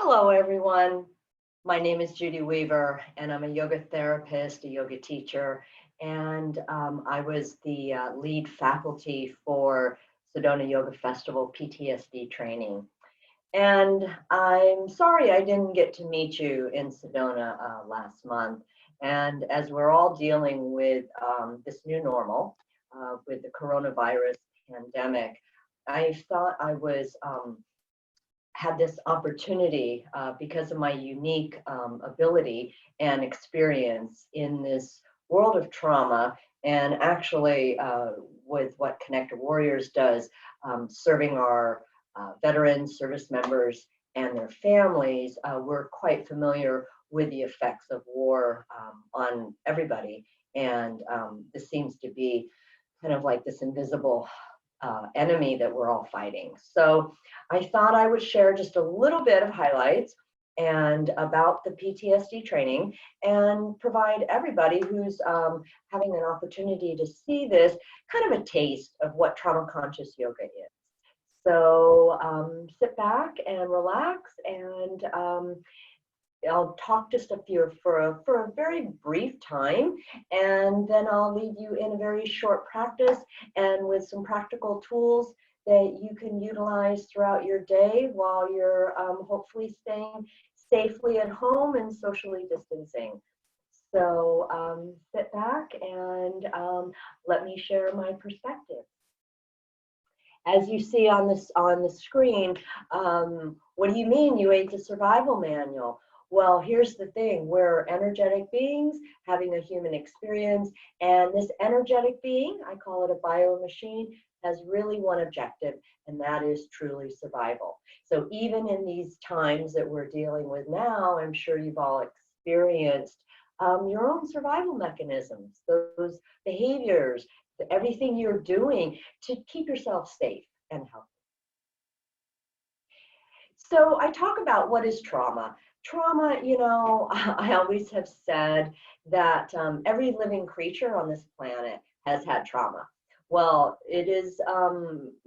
Hello, everyone. My name is Judy Weaver, and I'm a yoga therapist, a yoga teacher, and I was the lead faculty for Sedona Yoga Festival PTSD training. And I'm sorry I didn't get to meet you in Sedona last month. And as we're all dealing with this new normal, with the coronavirus pandemic, I thought I was had this opportunity because of my unique ability and experience in this world of trauma, and actually with what Connected Warriors does, serving our veterans, service members, and their families. We're quite familiar with the effects of war on everybody, and this seems to be kind of like this invisible enemy that we're all fighting. So I thought I would share just a little bit of highlights and about the PTSD training and provide everybody who's having an opportunity to see this kind of a taste of what trauma conscious yoga is. So sit back and relax, and I'll talk just for a very brief time, and then I'll leave you in a very short practice and with some practical tools that you can utilize throughout your day while you're hopefully staying safely at home and socially distancing. So sit back and let me share my perspective. As you see on the screen, what do you mean you ate the survival manual? Well, here's the thing, we're energetic beings having a human experience, and this energetic being, I call it a bio machine, has really one objective, and that is truly survival. So even in these times that we're dealing with now, I'm sure you've all experienced your own survival mechanisms, those behaviors, everything you're doing to keep yourself safe and healthy. So I talk about what is trauma. Trauma, I always have said that every living creature on this planet has had trauma. Well, it is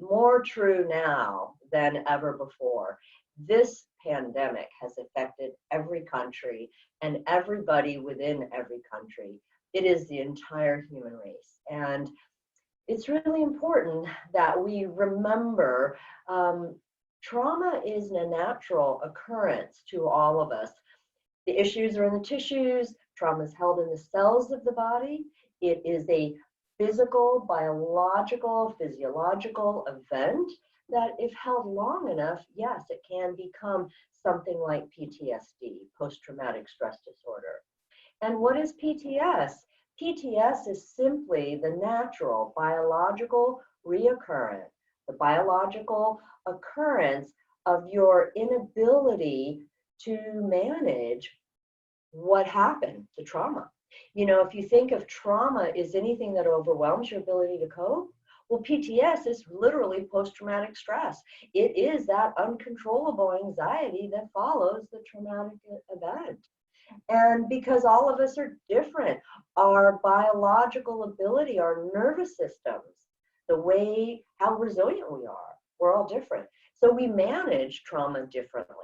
more true now than ever before. This pandemic has affected every country and everybody within every country. It is the entire human race. And it's really important that we remember trauma is a natural occurrence to all of us. The issues are in the tissues, trauma is held in the cells of the body. It is a physical, biological, physiological event that if held long enough, yes, it can become something like PTSD, post-traumatic stress disorder. And what is PTS? PTS is simply the natural biological reoccurrence, the biological occurrence of your inability to manage what happened to trauma. If you think of trauma as anything that overwhelms your ability to cope, well, PTS is literally post-traumatic stress. It is that uncontrollable anxiety that follows the traumatic event. And because all of us are different, our biological ability, our nervous systems, the way, how resilient we are, we're all different. So we manage trauma differently.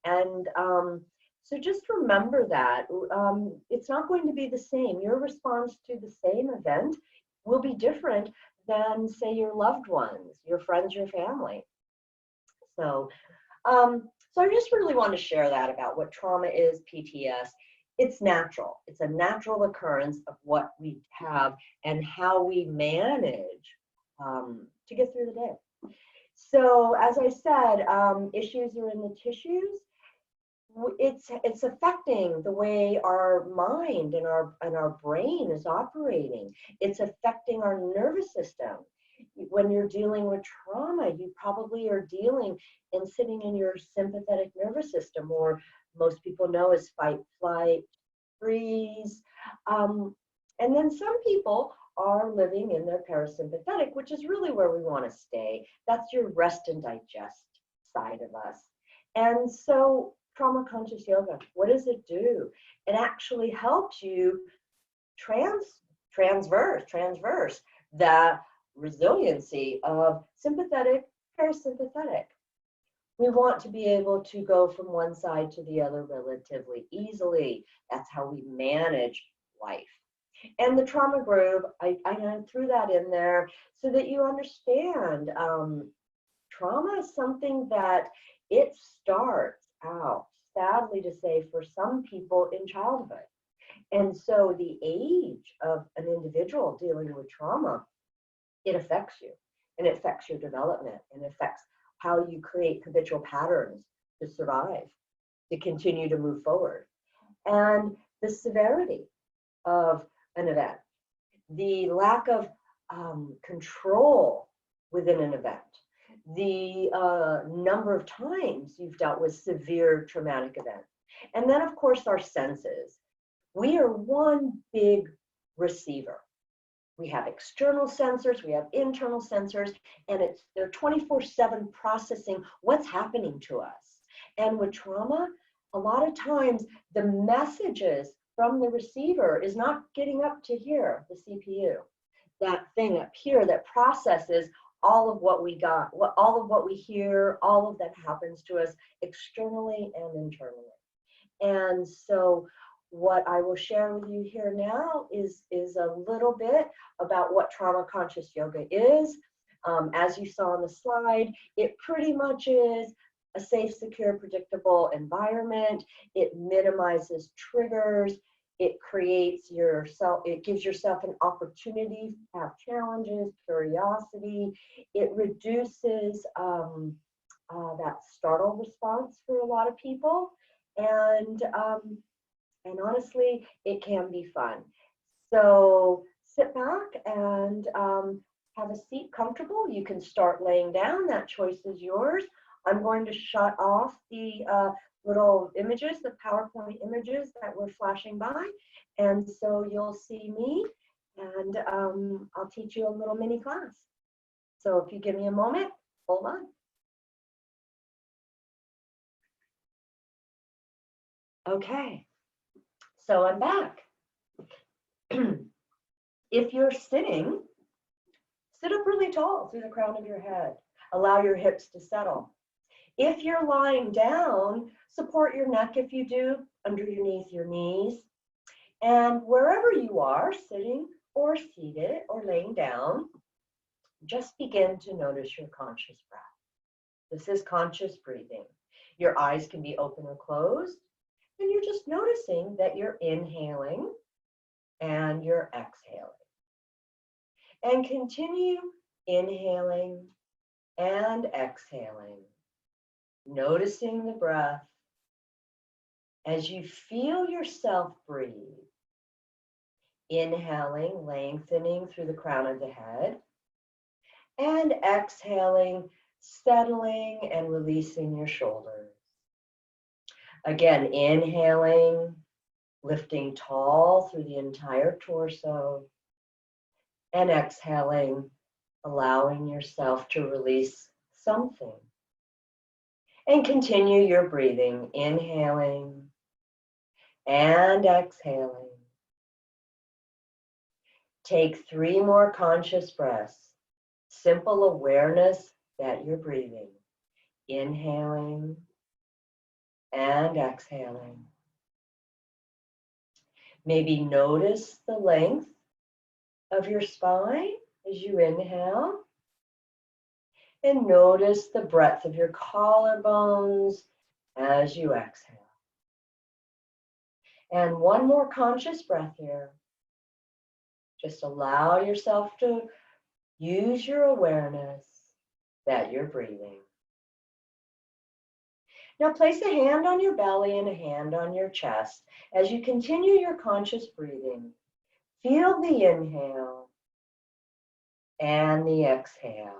And so just remember that it's not going to be the same. Your response to the same event will be different than, say, your loved ones, your friends, your family. So I just really want to share that about what trauma is, PTS. It's natural. It's a natural occurrence of what we have and how we manage to get through the day. So as I said, issues are in the tissues. It's affecting the way our mind and our brain is operating. It's affecting our nervous system. When you're dealing with trauma, you probably are dealing and sitting in your sympathetic nervous system, or most people know as fight, flight, freeze. And then some people are living in their parasympathetic, which is really where we want to stay. That's your rest and digest side of us. And so trauma conscious yoga, what does it do? It actually helps you transverse the resiliency of sympathetic, parasympathetic. We want to be able to go from one side to the other relatively easily. That's how we manage life. And the trauma group, I threw that in there so that you understand trauma is something that it starts out, sadly to say, for some people in childhood. And so the age of an individual dealing with trauma, it affects you, and it affects your development, and it affects how you create habitual patterns to survive, to continue to move forward. And the severity of an event, the lack of control within an event, the number of times you've dealt with severe traumatic events. And then, of course, our senses. We are one big receiver. We have external sensors, we have internal sensors, and they're 24/7 processing what's happening to us. And with trauma, a lot of times the messages from the receiver is not getting up to here, the CPU, that thing up here that processes all of what we got, all of what we hear, all of that happens to us externally and internally. And so what I will share with you here now is a little bit about what trauma conscious yoga is. As you saw on the slide, it pretty much is a safe, secure, predictable environment. It minimizes triggers. It creates it gives yourself an opportunity to have challenges, curiosity. It reduces that startle response for a lot of people. And honestly, it can be fun. So sit back and have a seat comfortable. You can start laying down. That choice is yours. I'm going to shut off the little images, the PowerPoint images that were flashing by. And so you'll see me, and I'll teach you a little mini class. So if you give me a moment, hold on. Okay. So I'm back. If you're sitting, sit up really tall through the crown of your head. Allow your hips to settle. If you're lying down, support your neck if you do, underneath your knees. And wherever you are, sitting or seated or laying down, just begin to notice your conscious breath. This is conscious breathing. Your eyes can be open or closed. And you're just noticing that you're inhaling and you're exhaling. And continue inhaling and exhaling, noticing the breath as you feel yourself breathe. Inhaling, lengthening through the crown of the head, and exhaling, settling and releasing your shoulders. Again, inhaling, lifting tall through the entire torso, and exhaling, allowing yourself to release something. And continue your breathing, inhaling and exhaling. Take 3 more conscious breaths, simple awareness that you're breathing, inhaling and exhaling. Maybe notice the length of your spine as you inhale, and notice the breadth of your collarbones as you exhale. And one more conscious breath here. Just allow yourself to use your awareness that you're breathing. Now place a hand on your belly and a hand on your chest as you continue your conscious breathing. Feel the inhale and the exhale.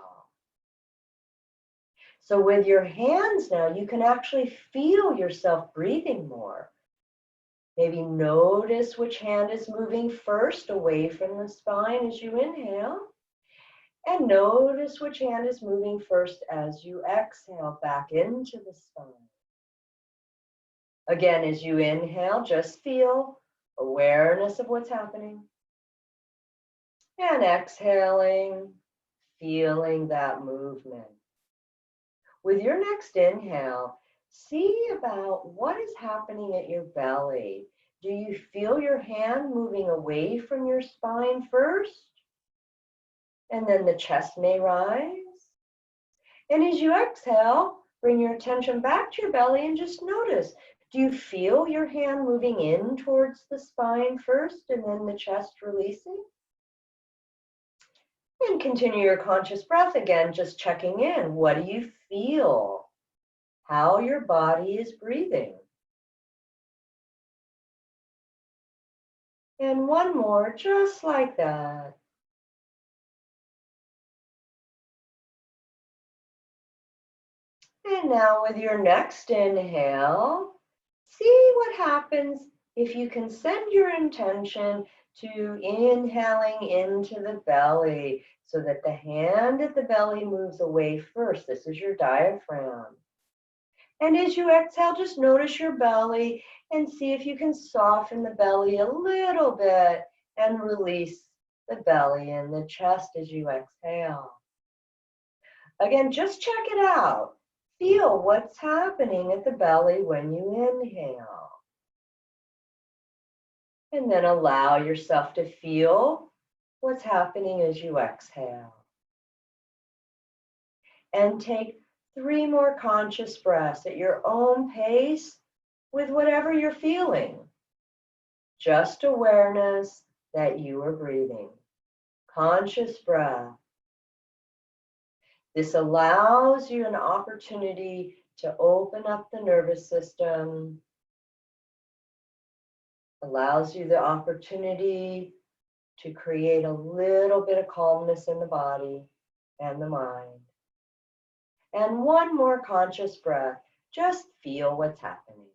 So with your hands now, you can actually feel yourself breathing more. Maybe notice which hand is moving first away from the spine as you inhale. And notice which hand is moving first as you exhale back into the spine. Again, as you inhale, just feel awareness of what's happening. And exhaling, feeling that movement. With your next inhale, see about what is happening at your belly. Do you feel your hand moving away from your spine first? And then the chest may rise. And as you exhale, bring your attention back to your belly and just notice. Do you feel your hand moving in towards the spine first and then the chest releasing? And continue your conscious breath again, just checking in. What do you feel? How your body is breathing. And one more, just like that. And now with your next inhale, see what happens if you can send your intention to inhaling into the belly so that the hand at the belly moves away first. This is your diaphragm. And as you exhale, just notice your belly and see if you can soften the belly a little bit and release the belly and the chest as you exhale. Again, just check it out. Feel what's happening at the belly when you inhale. And then allow yourself to feel what's happening as you exhale. And take 3 more conscious breaths at your own pace with whatever you're feeling. Just awareness that you are breathing. Conscious breath. This allows you an opportunity to open up the nervous system, allows you the opportunity to create a little bit of calmness in the body and the mind. And one more conscious breath. Just feel what's happening.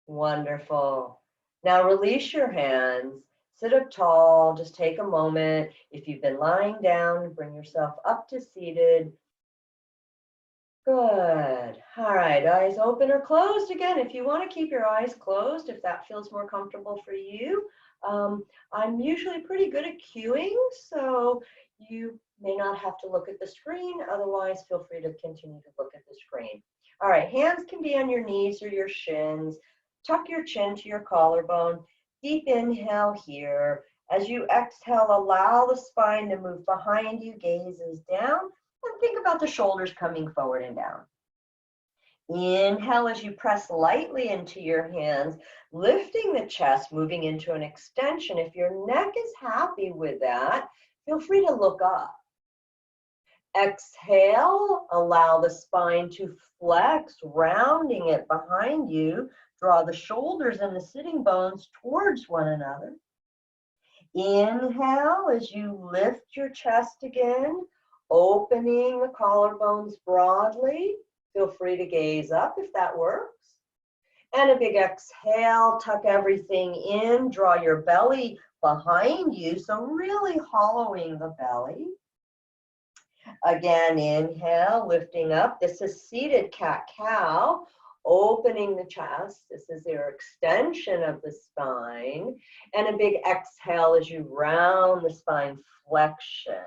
Wonderful. Now release your hands. Sit up tall. Just take a moment. If you've been lying down, bring yourself up to seated. Good. All right, eyes open or closed. Again, if you want to keep your eyes closed, if that feels more comfortable for you. I'm usually pretty good at cueing, so you may not have to look at the screen. Otherwise, feel free to continue to look at the screen. All right, hands can be on your knees or your shins. Tuck your chin to your collarbone. Deep inhale here. As you exhale, allow the spine to move behind you, gazes down, and think about the shoulders coming forward and down. Inhale as you press lightly into your hands, lifting the chest, moving into an extension. If your neck is happy with that, feel free to look up. Exhale, allow the spine to flex, rounding it behind you. Draw the shoulders and the sitting bones towards one another. Inhale as you lift your chest again, opening the collarbones broadly. Feel free to gaze up if that works. And a big exhale, tuck everything in, draw your belly behind you, so really hollowing the belly. Again, inhale, lifting up. This is seated cat-cow, opening the chest. This is your extension of the spine. And a big exhale as you round the spine, flexion.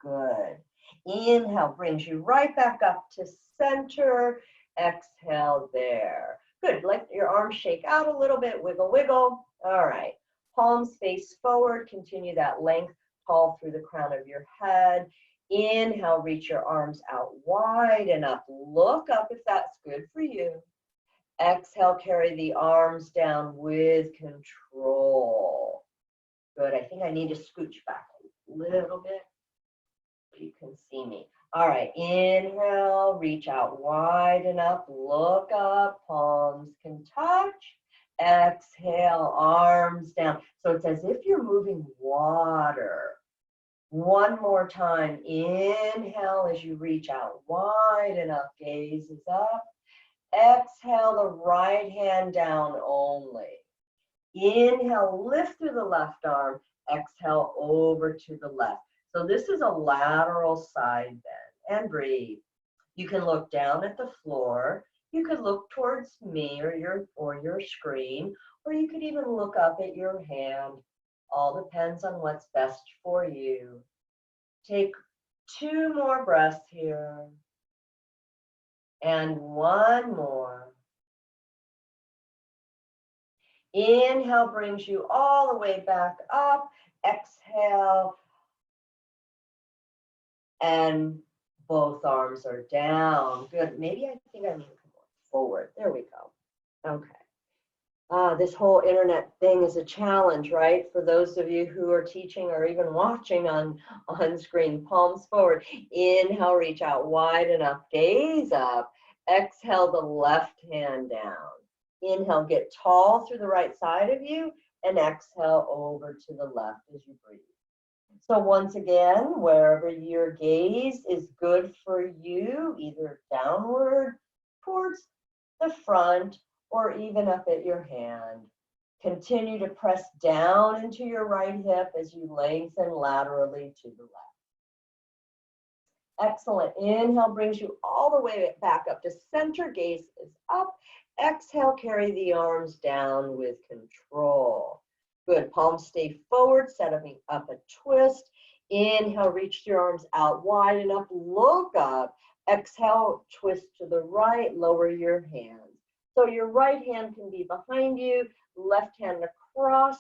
Good. Inhale brings you right back up to center. Exhale there. Good. Let your arms shake out a little bit. Wiggle, wiggle. All right. Palms face forward. Continue that length tall through the crown of your head. Inhale, reach your arms out wide and up. Look up if that's good for you. Exhale, carry the arms down with control. Good. I think I need to scooch back a little bit. You can see me. All right, inhale, reach out wide and up, look up, palms can touch. Exhale, arms down. So it's as if you're moving water. One more time, inhale as you reach out wide and up, gaze is up. Exhale, the right hand down only. Inhale, lift through the left arm. Exhale, over to the left. So this is a lateral side bend, and breathe. You can look down at the floor. You could look towards me or your screen, or you could even look up at your hand. All depends on what's best for you. Take 2 more breaths here. And 1 more. Inhale brings you all the way back up. Exhale. And both arms are down. Good. Maybe I think I need to come forward. There we go. Okay. This whole internet thing is a challenge, right? For those of you who are teaching or even watching on screen, palms forward. Inhale, reach out wide enough, gaze up. Exhale the left hand down. Inhale, get tall through the right side of you, and exhale over to the left as you breathe. So once again, wherever your gaze is good for you, either downward towards the front or even up at your hand. Continue to press down into your right hip as you lengthen laterally to the left. Excellent. Inhale brings you all the way back up to center. Gaze is up. Exhale, carry the arms down with control. Good. Palms stay forward, setting up a twist. Inhale, reach your arms out wide enough. Look up. Exhale, twist to the right. Lower your hands. So your right hand can be behind you, left hand across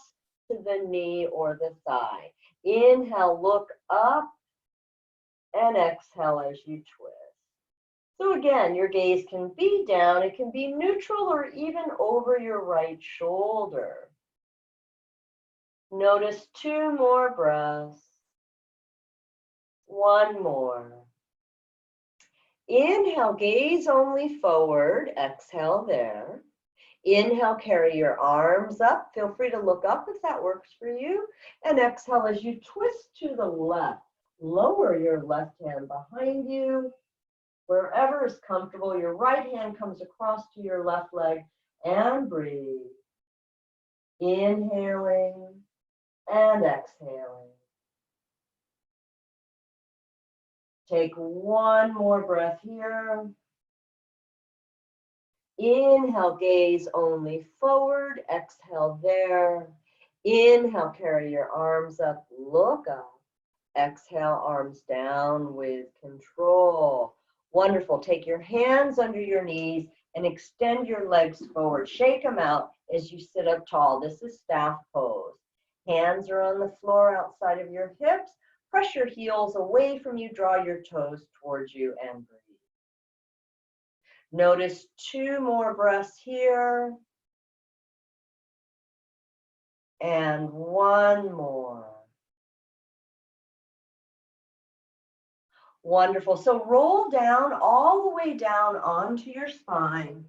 to the knee or the thigh. Inhale, look up, and exhale as you twist. So again, your gaze can be down, it can be neutral or even over your right shoulder. Notice 2 more breaths. 1 more. Inhale, gaze only forward. Exhale there. Inhale, carry your arms up. Feel free to look up if that works for you. And exhale as you twist to the left. Lower your left hand behind you. Wherever is comfortable, your right hand comes across to your left leg and breathe. Inhaling and exhaling. Take 1 more breath here. Inhale, gaze only forward. Exhale there. Inhale, carry your arms up. Look up. Exhale, arms down with control. Wonderful. Take your hands under your knees and extend your legs forward. Shake them out as you sit up tall. This is staff pose. Hands are on the floor outside of your hips. Press your heels away from you. Draw your toes towards you and breathe. Notice 2 more breaths here. And 1 more. Wonderful. So roll down all the way down onto your spine.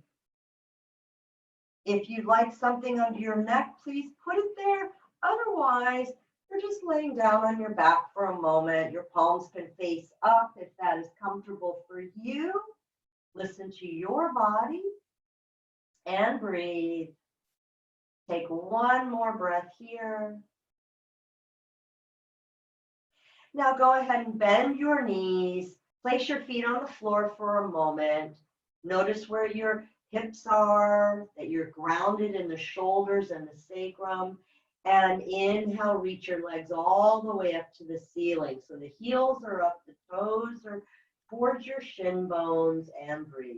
If you'd like something under your neck, please put it there. Otherwise, you're just laying down on your back for a moment. Your palms can face up if that is comfortable for you. Listen to your body and breathe. Take 1 more breath here. Now go ahead and bend your knees. Place your feet on the floor for a moment. Notice where your hips are, that you're grounded in the shoulders and the sacrum. And inhale, reach your legs all the way up to the ceiling. So the heels are up, the toes are towards your shin bones, and breathe.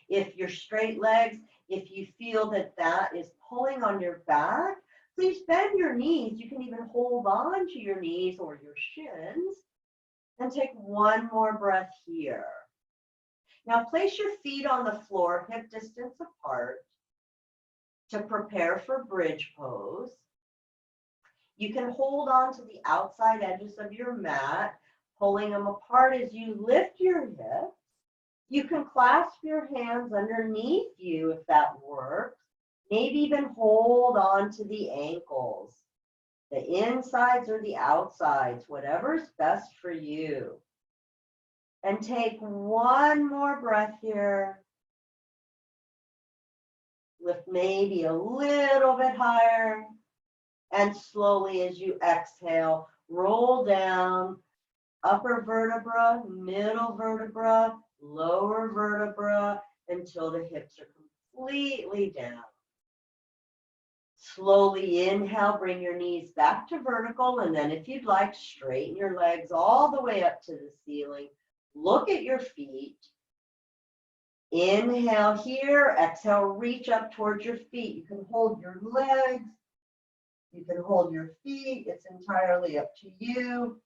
If you're straight legs, if you feel that that is pulling on your back, please bend your knees. You can even hold on to your knees or your shins and take 1 more breath here. Now place your feet on the floor, hip distance apart, to prepare for bridge pose. You can hold on to the outside edges of your mat, pulling them apart as you lift your hips. You can clasp your hands underneath you if that works. Maybe even hold on to the ankles, the insides or the outsides, whatever's best for you. And take 1 more breath here. Lift maybe a little bit higher. And slowly as you exhale, roll down, upper vertebra, middle vertebra, lower vertebra, until the hips are completely down. Slowly inhale, bring your knees back to vertical, and then if you'd like, straighten your legs all the way up to the ceiling. Look at your feet. Inhale here, exhale, reach up towards your feet. You can hold your legs, you can hold your feet, it's entirely up to you.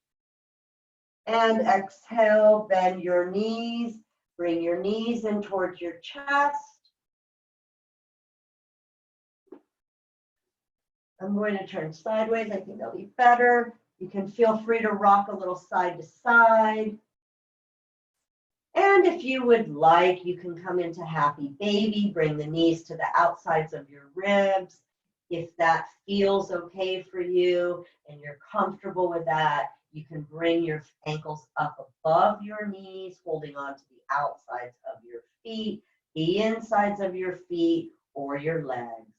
And exhale, bend your knees, bring your knees in towards your chest. I'm going to turn sideways, I think that'll be better. You can feel free to rock a little side to side. And if you would like, you can come into happy baby, bring the knees to the outsides of your ribs. If that feels okay for you and you're comfortable with that, you can bring your ankles up above your knees, holding on to the outsides of your feet, the insides of your feet, or your legs.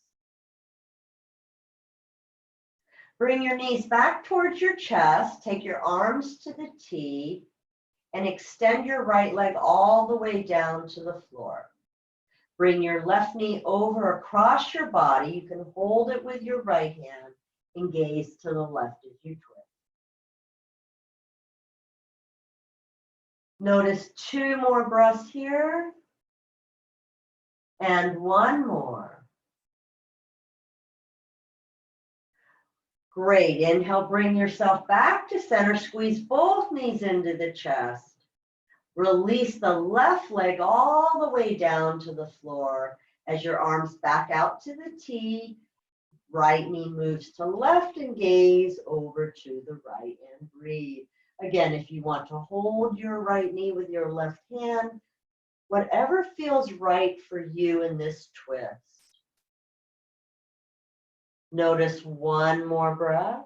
Bring your knees back towards your chest, take your arms to the T, and extend your right leg all the way down to the floor. Bring your left knee over across your body. You can hold it with your right hand and gaze to the left as you twist. Notice 2 more breaths here and 1 more. Great. Inhale, bring yourself back to center. Squeeze both knees into the chest. Release the left leg all the way down to the floor as your arms back out to the T. Right knee moves to left and gaze over to the right and breathe. Again, if you want to hold your right knee with your left hand, whatever feels right for you in this twist. Notice 1 more breath.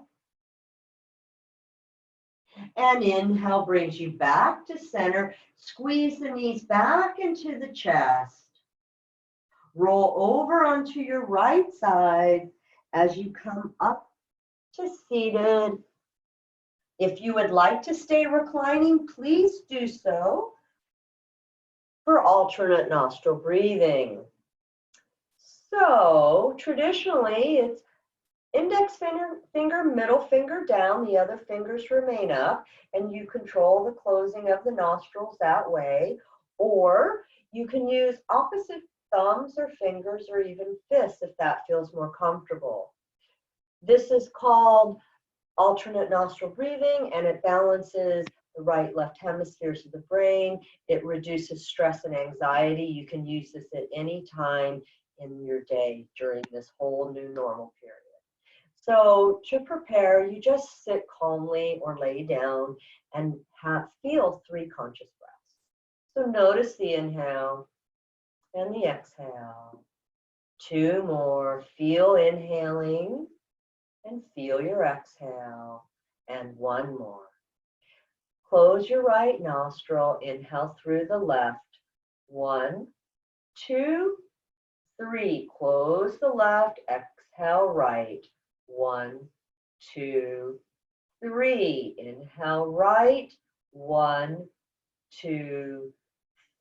And inhale brings you back to center. Squeeze the knees back into the chest. Roll over onto your right side as you come up to seated. If you would like to stay reclining, please do so for alternate nostril breathing. So traditionally, it's index finger, middle finger down, the other fingers remain up, and you control the closing of the nostrils that way. Or you can use opposite thumbs or fingers or even fists if that feels more comfortable. This is called alternate nostril breathing, and it balances the right left hemispheres of the brain. It reduces stress and anxiety. You can use this at any time in your day during this whole new normal period. So to prepare, you just sit calmly or lay down and feel 3 conscious breaths. So notice the inhale and the exhale. 2 more. Feel inhaling and feel your exhale. And 1 more. Close your right nostril. Inhale through the left. 1, 2, 3. Close the left. Exhale right. 1, 2, 3. Inhale right. 1, 2,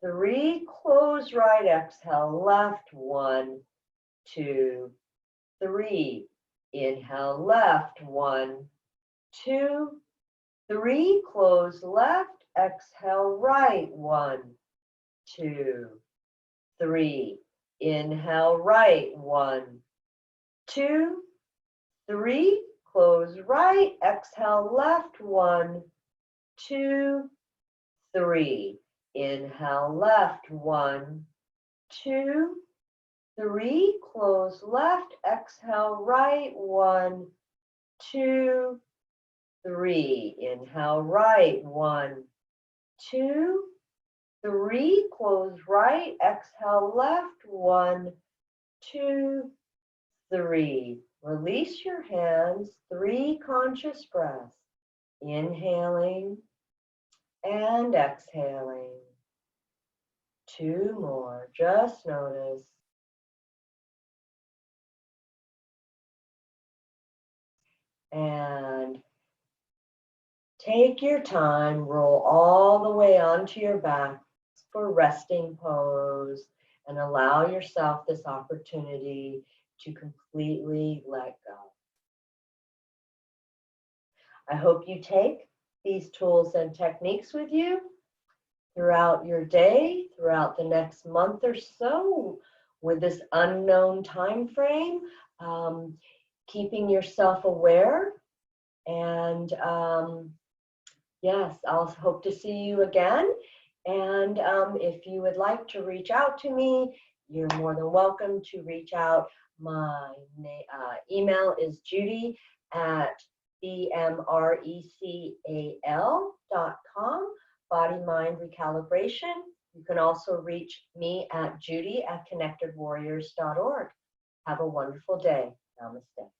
3. Close right. Exhale left. 1, 2, 3. Inhale left. 1, 2, 3. Close left. Exhale right. 1, 2, 3. Inhale right. 1, 2, 3. Close right. Exhale left. 1, 2, 3. Inhale left. 1, 2, 3. Close left. Exhale right. 1, 2, 3. Inhale right. 1, 2, 3. Close right. Exhale left. 1, 2, 3. Release your hands. 3 conscious breaths. Inhaling and exhaling. 2 more. Just notice. And take your time. Roll all the way onto your back for resting pose and allow yourself this opportunity to completely let go. I hope you take these tools and techniques with you throughout your day, throughout the next month or so, with this unknown time frame, keeping yourself aware. And yes, I'll hope to see you again. And if you would like to reach out to me, you're more than welcome to reach out. My email is judy@bmrecal.com, Body Mind Recalibration. You can also reach me at judy@connectedwarriors.org. Have a wonderful day. Namaste.